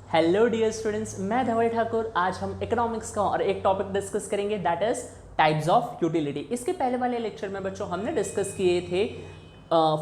Hello dear students, मैं धवल ठाकुर। आज हम इकोनॉमिक्स का और एक टॉपिक डिस्कस करेंगे, that is types of utility. इसके पहले वाले लेक्चर में बच्चों हमने डिस्कस किए थे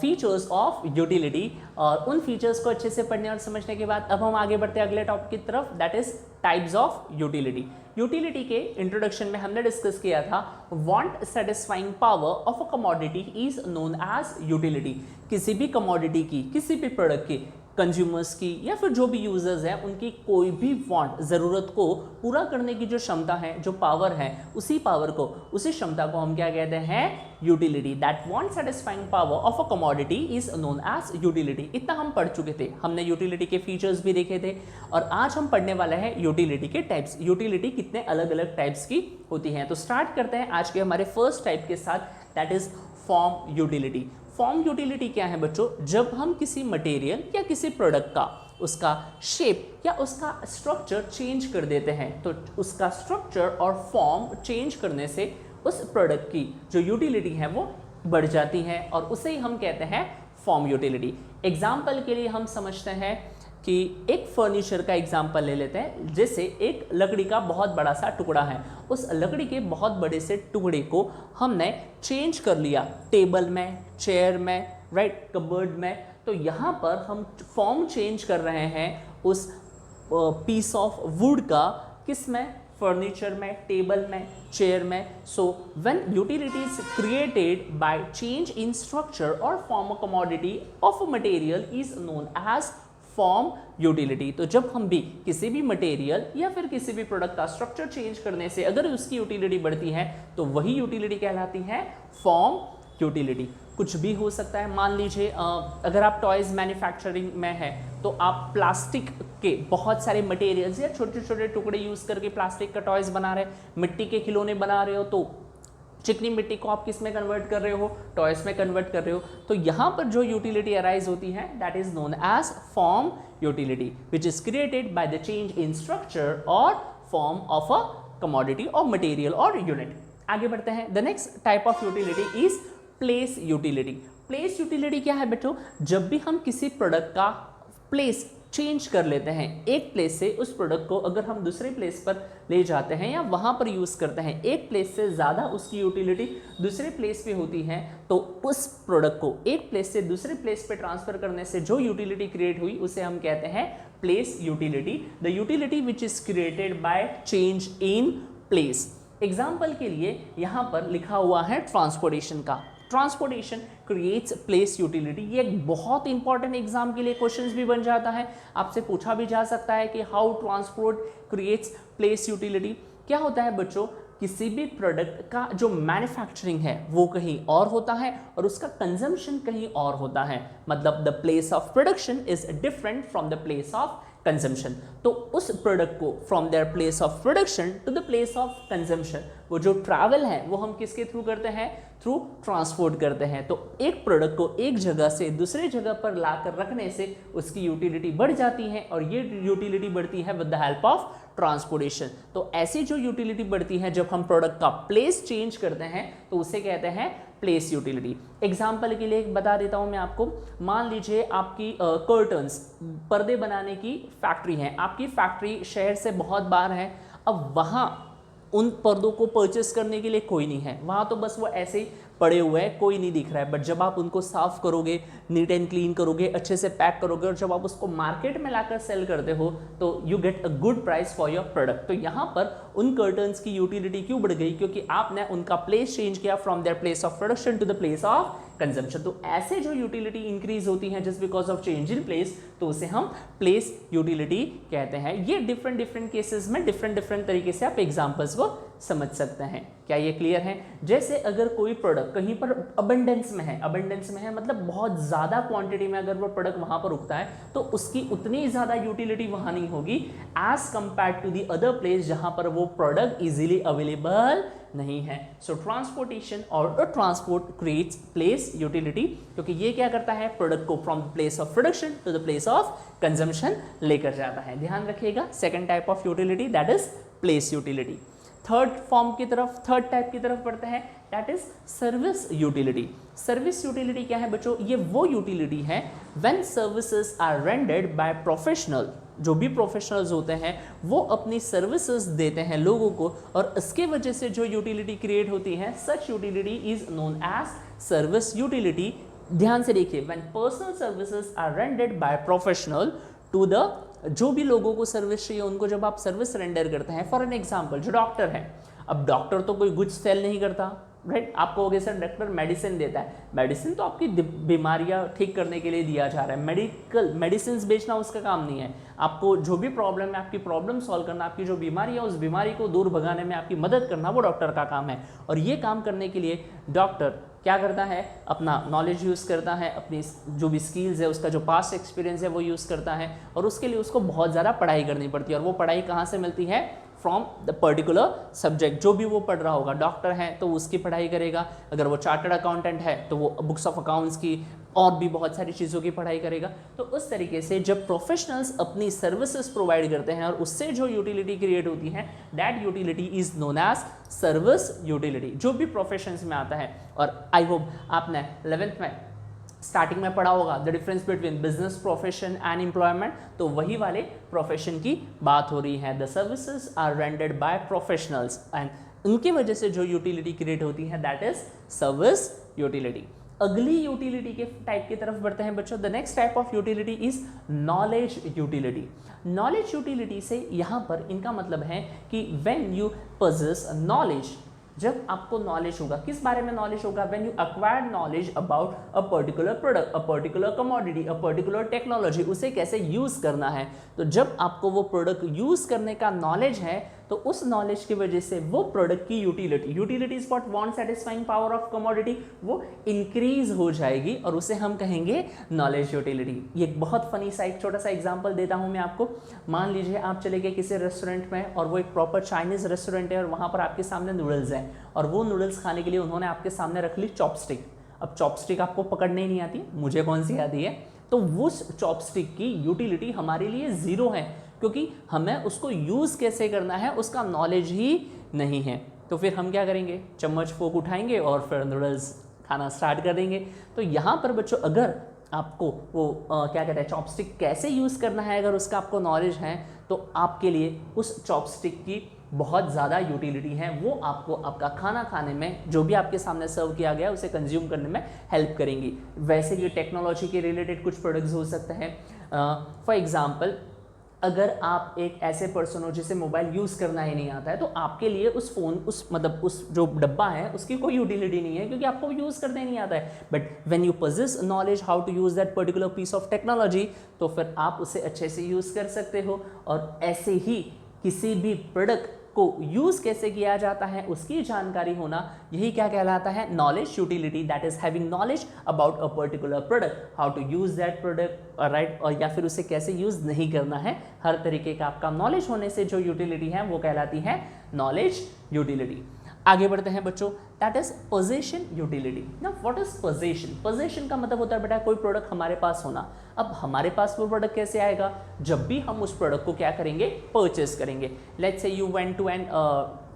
फीचर्स ऑफ यूटिलिटी, और उन फीचर्स को अच्छे से पढ़ने और समझने के बाद अब हम आगे बढ़ते हैं अगले टॉपिक की तरफ, that is types of utility. Utility के इंट्रोडक्शन में हमने डिस्कस किया था want satisfying power of a commodity is known as utility. किसी भी कमोडिटी की, किसी भी प्रोडक्ट की, कंज्यूमर्स की या फिर जो भी यूजर्स हैं उनकी कोई भी वांट, ज़रूरत को पूरा करने की जो क्षमता है, जो पावर है, उसी पावर को, उसी क्षमता को हम क्या कहते हैं? Utility. That want satisfying power of a commodity is known as utility. इतना हम पढ़ चुके थे, हमने यूटिलिटी के फीचर्स भी देखे थे, और आज हम पढ़ने वाले हैं यूटिलिटी के टाइप्स। यूटिलिटी कितने अलग अलग टाइप्स की होती हैं। तो स्टार्ट करते हैं आज के हमारे फर्स्ट टाइप के साथ, that is form utility. Form utility क्या है बच्चों? जब हम किसी मटेरियल या किसी प्रोडक्ट का, उसका शेप या उसका स्ट्रक्चर चेंज कर देते हैं, तो उसका स्ट्रक्चर और फॉर्म चेंज करने से उस प्रोडक्ट की जो यूटिलिटी है वो बढ़ जाती है, और उसे ही हम कहते हैं फॉर्म यूटिलिटी। एग्जाम्पल के लिए हम समझते हैं कि एक फर्नीचर का एग्जाम्पल ले लेते हैं। जैसे एक लकड़ी का बहुत बड़ा सा टुकड़ा है, उस लकड़ी के बहुत बड़े से टुकड़े को हमने चेंज कर लिया टेबल में, चेयर में, राइट, कबर्ड में। तो यहाँ पर हम फॉर्म चेंज कर रहे हैं उस पीस ऑफ वुड का, किस में? फर्नीचर में, टेबल में, चेयर में। So when utility is created by change in structure और form a commodity of a material is known as form utility. तो जब हम भी किसी भी मटेरियल या फिर किसी भी प्रोडक्ट का स्ट्रक्चर चेंज करने से अगर उसकी यूटिलिटी बढ़ती है तो वही यूटिलिटी कहलाती है फॉर्म यूटिलिटी। कुछ भी हो सकता है। मान लीजिए अगर आप टॉयज मैन्युफैक्चरिंग में है तो आप प्लास्टिक के बहुत सारे मटेरियल्स या छोटे छोटे टुकड़े यूज करके प्लास्टिक का टॉयज बना रहे, मिट्टी के खिलौने बना रहे हो, तो चिकनी मिट्टी को आप किस में कन्वर्ट कर रहे हो? टॉयज में कन्वर्ट कर रहे हो। तो यहाँ पर जो यूटिलिटी अराइज होती है that is known as form utility, which is created by the change in structure और फॉर्म ऑफ अ कमोडिटी और मटेरियल और यूनिट। आगे बढ़ते हैं। The next type of utility is place utility. Place utility क्या है बच्चों? जब भी हम किसी प्रोडक्ट का प्लेस चेंज कर लेते हैं, एक प्लेस से उस प्रोडक्ट को अगर हम दूसरे प्लेस पर ले जाते हैं या वहाँ पर यूज़ करते हैं, एक प्लेस से ज़्यादा उसकी यूटिलिटी दूसरे प्लेस पे होती है, तो उस प्रोडक्ट को एक प्लेस से दूसरे प्लेस पे ट्रांसफ़र करने से जो यूटिलिटी क्रिएट हुई उसे हम कहते हैं place utility. The utility which is created by change in place. Example के लिए यहाँ पर लिखा हुआ है ट्रांसपोर्टेशन का। Transportation creates place utility. ये एक बहुत इंपॉर्टेंट एग्जाम के लिए क्वेश्चंस भी बन जाता है, आपसे पूछा भी जा सकता है कि how transport creates place utility. क्या होता है बच्चों? किसी भी प्रोडक्ट का जो मैन्युफैक्चरिंग है वो कहीं और होता है और उसका कंजम्पशन कहीं और होता है। मतलब the place of production is different from the place of consumption. तो उस प्रोडक्ट को from their place of production to the place of consumption, वो जो ट्रैवल है वो हम किसके थ्रू करते हैं? थ्रू ट्रांसपोर्ट करते हैं। तो एक प्रोडक्ट को एक जगह से दूसरे जगह पर लाकर रखने से उसकी यूटिलिटी बढ़ जाती है, और ये यूटिलिटी बढ़ती है with the help of transportation. तो ऐसी जो यूटिलिटी बढ़ती है जब हम प्रोडक्ट का प्लेस चेंज करते हैं तो उसे कहते हैं प्लेस यूटिलिटी। एग्जाम्पल के लिए बता देता हूं मैं आपको। मान लीजिए आपकी कर्टन्स, पर्दे बनाने की फैक्ट्री है, आपकी फैक्ट्री शहर से बहुत बाहर है। अब वहाँ उन पर्दों को परचेस करने के लिए कोई नहीं है, वहाँ तो बस वो ऐसे ही पड़े हुए हैं, कोई नहीं दिख रहा है। बट जब आप उनको साफ करोगे, नीट एंड क्लीन करोगे, अच्छे से पैक करोगे, और जब आप उसको मार्केट में लाकर सेल करते हो तो you get a good price for your product. तो यहाँ पर उन कर्टन्स की यूटिलिटी क्यों बढ़ गई? क्योंकि आपने उनका प्लेस चेंज किया from their place of production to the place of consumption. तो ऐसे जो यूटिलिटी इंक्रीज होती है just because of change in place, तो उसे हम प्लेस यूटिलिटी कहते हैं। ये डिफरेंट केसेस में डिफरेंट तरीके से आप एग्जांपल्स को समझ सकते हैं। क्या ये क्लियर है? जैसे अगर कोई प्रोडक्ट कहीं पर अबंडेंस में है मतलब बहुत ज़्यादा क्वांटिटी में अगर वो प्रोडक्ट वहाँ पर उगता है तो उसकी उतनी ज़्यादा यूटिलिटी वहाँ नहीं होगी as compare to the other place जहाँ पर वो प्रोडक्ट इजीली अवेलेबल नहीं है। सो ट्रांसपोर्टेशन और ट्रांसपोर्ट क्रिएट्स प्लेस यूटिलिटी, क्योंकि ये क्या करता है? प्रोडक्ट को from the place of production to the place of consumption लेकर जाता है। ध्यान रखिएगा, second type of utility that is place utility. Third type की तरफ बढ़ते हैं, that is service utility. Service utility क्या है बच्चों? ये वो यूटिलिटी है when services are rendered by professional जो भी प्रोफेशनल्स होते हैं वो अपनी सर्विसेज देते हैं लोगों को, और इसके वजह से जो यूटिलिटी क्रिएट होती है, such utility is known as service utility. ध्यान से देखिए, when personal services are rendered by professional to the, जो भी लोगों को सर्विस चाहिए उनको जब आप सर्विस रेंडर करते हैं, फॉर एन एग्जांपल जो डॉक्टर है, अब डॉक्टर तो कोई गुड्स सेल नहीं करता, राइट। आप कहोगे सर डॉक्टर मेडिसिन देता है, मेडिसिन तो आपकी बीमारियां ठीक करने के लिए दिया जा रहा है, मेडिकल मेडिसिन बेचना उसका काम नहीं है। आपको जो भी प्रॉब्लम है, आपकी प्रॉब्लम सॉल्व करना, आपकी जो बीमारी है उस बीमारी को दूर भगाने में आपकी मदद करना, वो डॉक्टर का काम है। और ये काम करने के लिए डॉक्टर क्या करता है, अपना नॉलेज यूज़ करता है, अपनी जो भी स्किल्स है, उसका जो पास्ट एक्सपीरियंस है वो यूज़ करता है, और उसके लिए उसको बहुत ज़्यादा पढ़ाई करनी पड़ती है। और वो पढ़ाई कहाँ से मिलती है, फ्रॉम द पर्टिकुलर सब्जेक्ट, जो भी वो पढ़ रहा होगा। डॉक्टर है तो उसकी पढ़ाई करेगा, अगर वो चार्टर्ड अकाउंटेंट है तो वो बुक्स ऑफ अकाउंट्स की और भी बहुत सारी चीज़ों की पढ़ाई करेगा। तो उस तरीके से जब प्रोफेशनल्स अपनी सर्विसेज प्रोवाइड करते हैं और उससे जो यूटिलिटी क्रिएट होती है, that utility is known as service utility, जो भी प्रोफेशंस में आता है। और आई होप आपने 11th में स्टार्टिंग में पढ़ा होगा the difference between business profession and employment, तो वही वाले प्रोफेशन की बात हो रही है। The services are rendered by professionals and उनकी वजह से जो यूटिलिटी क्रिएट होती है, दैट इज सर्विस यूटिलिटी। अगली यूटिलिटी के टाइप की तरफ बढ़ते हैं बच्चों। The next type of utility is knowledge utility. Knowledge utility से यहाँ पर इनका मतलब है कि व्हेन यू possess नॉलेज, जब आपको नॉलेज होगा, किस बारे में नॉलेज होगा, when you acquired knowledge about a particular product, a particular commodity, a particular technology, उसे कैसे यूज करना है। तो जब आपको वो प्रोडक्ट यूज करने का नॉलेज है, तो उस नॉलेज की वजह से वो प्रोडक्ट की utility is what want satisfying power of commodity, वो इंक्रीज हो जाएगी, और उसे हम कहेंगे नॉलेज यूटिलिटी। ये एक बहुत फनी सा एक छोटा सा एग्जांपल देता हूं मैं आपको। मान लीजिए आप चले गए किसी रेस्टोरेंट में, और वो एक प्रॉपर चाइनीज रेस्टोरेंट है, और वहां पर आपके सामने नूडल्स हैं, और वो नूडल्स खाने के लिए उन्होंने आपके सामने रख ली चॉपस्टिक। अब चॉपस्टिक आपको पकड़ने ही नहीं आती, मुझे कौन सी आती है, तो उस चॉपस्टिक की यूटिलिटी हमारे लिए जीरो है, क्योंकि हमें उसको यूज़ कैसे करना है उसका नॉलेज ही नहीं है। तो फिर हम क्या करेंगे, चम्मच फोक उठाएंगे और फिर नूडल्स खाना स्टार्ट कर देंगे। तो यहाँ पर बच्चों अगर आपको वो क्या कहते हैं चॉपस्टिक कैसे यूज़ करना है, अगर उसका आपको नॉलेज है, तो आपके लिए उस चॉपस्टिक की बहुत ज़्यादा यूटिलिटी है। वो आपको आपका खाना खाने में, जो भी आपके सामने सर्व किया गया उसे कंज्यूम करने में हेल्प करेंगी। वैसे ही टेक्नोलॉजी के रिलेटेड कुछ प्रोडक्ट्स हो सकते हैं। फॉर एग्जांपल, अगर आप एक ऐसे पर्सन हो जिसे मोबाइल यूज़ करना ही नहीं आता है, तो आपके लिए उस फ़ोन, उस जो डब्बा है उसकी कोई यूटिलिटी नहीं है, क्योंकि आपको यूज़ करना ही नहीं आता है। But when you possess knowledge how to use that particular piece of technology, तो फिर आप उसे अच्छे से यूज़ कर सकते हो। और ऐसे ही किसी भी प्रोडक्ट को यूज कैसे किया जाता है उसकी जानकारी होना, यही क्या कहलाता है, knowledge utility. That is having knowledge about a particular product, how to use that product, right, और या फिर उसे कैसे यूज नहीं करना है। हर तरीके का आपका नॉलेज होने से जो यूटिलिटी है वो कहलाती है नॉलेज यूटिलिटी। आगे बढ़ते हैं बच्चों, दैट इज पोजेशन यूटिलिटी। ना व्हाट इज पोजेशन? पोजेशन का मतलब होता है बेटा कोई प्रोडक्ट हमारे पास होना। अब हमारे पास वो प्रोडक्ट कैसे आएगा, जब भी हम उस प्रोडक्ट को क्या करेंगे, परचेस करेंगे। Let's say you went to an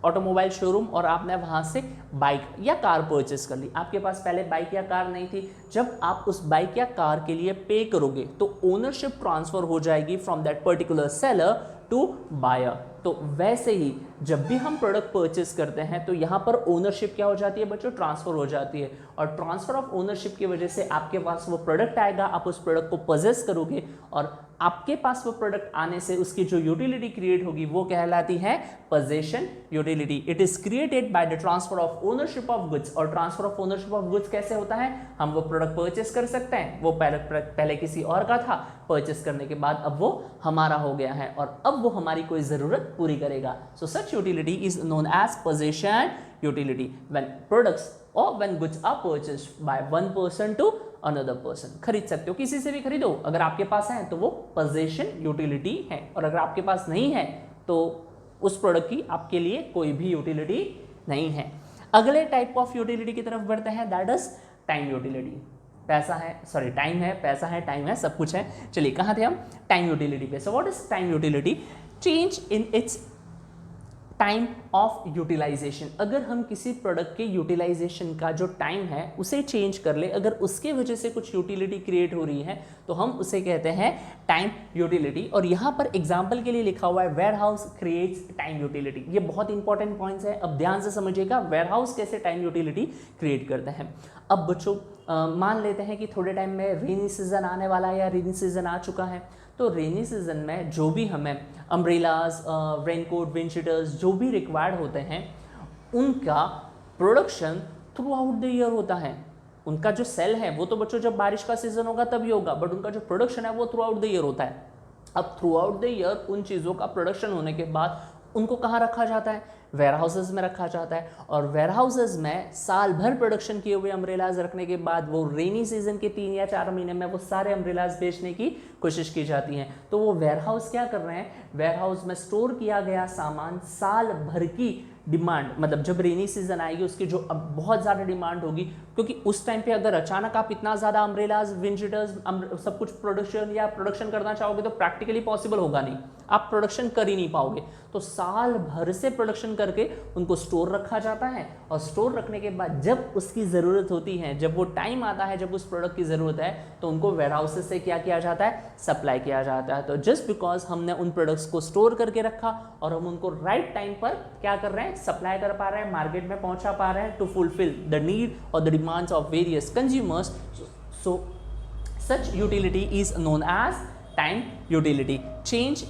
automobile showroom और आपने वहाँ से बाइक या कार परचेस कर ली। आपके पास पहले बाइक या कार नहीं थी। जब आप उस बाइक या कार के लिए पे करोगे तो ओनरशिप ट्रांसफर हो जाएगी from that particular seller to buyer. तो वैसे ही जब भी हम प्रोडक्ट परचेस करते हैं तो यहाँ पर ओनरशिप क्या हो जाती है बच्चों, ट्रांसफर हो जाती है। और ट्रांसफर ऑफ ओनरशिप की वजह से आपके पास वो प्रोडक्ट आएगा, आप उस प्रोडक्ट को पजेस करोगे, और आपके पास वो प्रोडक्ट आने से उसकी जो यूटिलिटी क्रिएट होगी वो कहलाती है possession utility. It is created by the transfer of ownership of goods. और transfer of ownership of goods कैसे होता है, हम वो प्रोडक्ट परचेस कर सकते हैं, वो पहले किसी और का था, परचेस करने के बाद अब वो हमारा हो गया है और अब वो हमारी कोई जरूरत पूरी करेगा। So such utility is known as possession utility when products और when goods are purchased by one person to another person. खरीद सकते हो, किसी से भी खरीदो, अगर आपके पास है तो वो पोजेशन यूटिलिटी है, और अगर आपके पास नहीं है तो उस प्रोडक्ट की आपके लिए कोई भी यूटिलिटी नहीं है। अगले टाइप ऑफ यूटिलिटी की तरफ बढ़ते हैं, दैट इज टाइम यूटिलिटी। पैसा है, सॉरी टाइम है, पैसा है, टाइम है, सब कुछ है। चलिए कहाँ थे हम, टाइम यूटिलिटी पे। So what is time utility? Change in its time of utilization, अगर हम किसी प्रोडक्ट के यूटिलाइजेशन का जो टाइम है उसे चेंज कर ले, अगर उसके वजह से कुछ यूटिलिटी क्रिएट हो रही है तो हम उसे कहते हैं टाइम यूटिलिटी। और यहाँ पर एग्जांपल के लिए लिखा हुआ है warehouse creates time utility. ये बहुत इंपॉर्टेंट पॉइंट्स है, अब ध्यान से समझिएगा वेयर हाउस कैसे टाइम यूटिलिटी क्रिएट करते हैं। अब बच्चों मान लेते हैं कि थोड़े टाइम में रेनी सीजन आने वाला है या रेनी सीजन आ चुका है, तो रेनी सीजन में जो भी हमें अम्ब्रेलाज, रेनकोट, विंडशीटर्स जो भी रिक्वायर्ड होते हैं उनका production through out the year होता है। उनका जो सेल है वो तो बच्चों जब बारिश का सीजन होगा तभी होगा, बट उनका जो प्रोडक्शन है वो थ्रू आउट द ईयर होता है। अब थ्रू आउट द ईयर उन चीज़ों का प्रोडक्शन होने के बाद उनको कहाँ रखा जाता है, वेयर हाउसेज में रखा जाता है। और वेयर हाउसेज में साल भर प्रोडक्शन किए हुए अम्ब्रेलाज रखने के बाद वो रेनी सीजन के 3 या 4 महीने में वो सारे अम्ब्रेलाज बेचने की कोशिश की जाती हैं। तो वो वेयर हाउस क्या कर रहे हैं, वेयर हाउस में स्टोर किया गया सामान साल भर की डिमांड, मतलब जब रेनी सीजन आएगी उसकी जो अब बहुत ज़्यादा डिमांड होगी, क्योंकि उस टाइम पे अगर अचानक आप इतना ज़्यादा अम्ब्रेलाज, विंडशीटर्स सब कुछ प्रोडक्शन करना चाहोगे तो प्रैक्टिकली पॉसिबल होगा नहीं, आप प्रोडक्शन कर ही नहीं पाओगे। तो साल भर से प्रोडक्शन करके उनको स्टोर रखा जाता है, और स्टोर रखने के बाद जब उसकी ज़रूरत होती है, जब वो टाइम आता है जब उस प्रोडक्ट की ज़रूरत है, तो उनको वेयर हाउसेस से क्या किया जाता है, सप्लाई किया जाता है। तो जस्ट बिकॉज हमने उन प्रोडक्ट्स को स्टोर करके रखा और हम उनको राइट टाइम पर क्या कर रहे हैं, सप्लाई कर पा रहे हैं, मार्केट में पहुंचा पा रहे हैं टू फुलफिल द नीड और the demands of various consumers, so such utility is known as time utility. Change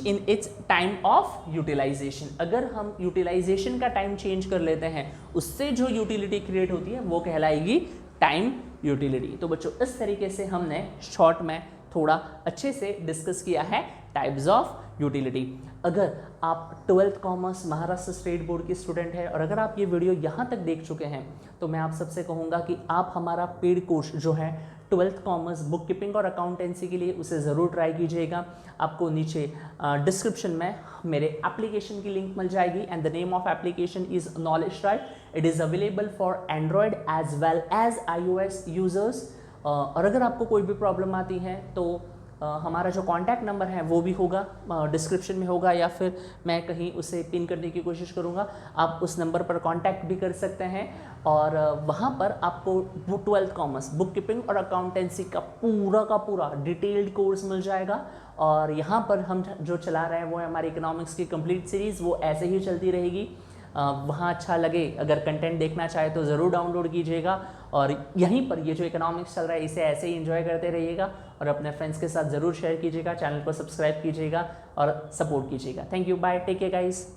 in its time of utilization, अगर हम यूटिलाइजेशन का टाइम चेंज कर लेते हैं उससे जो यूटिलिटी क्रिएट होती है वो कहलाएगी टाइम यूटिलिटी। तो बच्चों इस तरीके से हमने शॉर्ट में थोड़ा अच्छे से डिस्कस किया है टाइप्स ऑफ यूटिलिटी। अगर आप 12th commerce Maharashtra state board की स्टूडेंट है और अगर आप ये वीडियो यहाँ तक देख चुके हैं तो मैं आप सबसे कहूँगा कि आप हमारा पेड कोर्स जो है 12th कॉमर्स बुक कीपिंग और अकाउंटेंसी के लिए उसे ज़रूर ट्राई कीजिएगा। आपको नीचे डिस्क्रिप्शन में मेरे एप्लीकेशन की लिंक मिल जाएगी and the name of application is knowledge tribe. It is available for android as well as iOS users. और अगर आपको कोई भी प्रॉब्लम आती है तो हमारा जो कॉन्टैक्ट नंबर है वो भी होगा डिस्क्रिप्शन में होगा, या फिर मैं कहीं उसे पिन करने की कोशिश करूँगा, आप उस नंबर पर कांटेक्ट भी कर सकते हैं। और वहाँ पर आपको वो 12th कॉमर्स बुक कीपिंग और अकाउंटेंसी का पूरा डिटेल्ड कोर्स मिल जाएगा। और यहाँ पर हम जो चला रहे हैं वो है हमारी इकोनॉमिक्स की कंप्लीट सीरीज़, वो ऐसे ही चलती रहेगी। वहाँ अच्छा लगे, अगर कंटेंट देखना चाहे तो ज़रूर डाउनलोड कीजिएगा और यहीं पर ये जो इकोनॉमिक्स चल रहा है इसे ऐसे ही एंजॉय करते रहिएगा और अपने फ्रेंड्स के साथ ज़रूर शेयर कीजिएगा, चैनल को सब्सक्राइब कीजिएगा और सपोर्ट कीजिएगा। Thank you, bye, take care guys.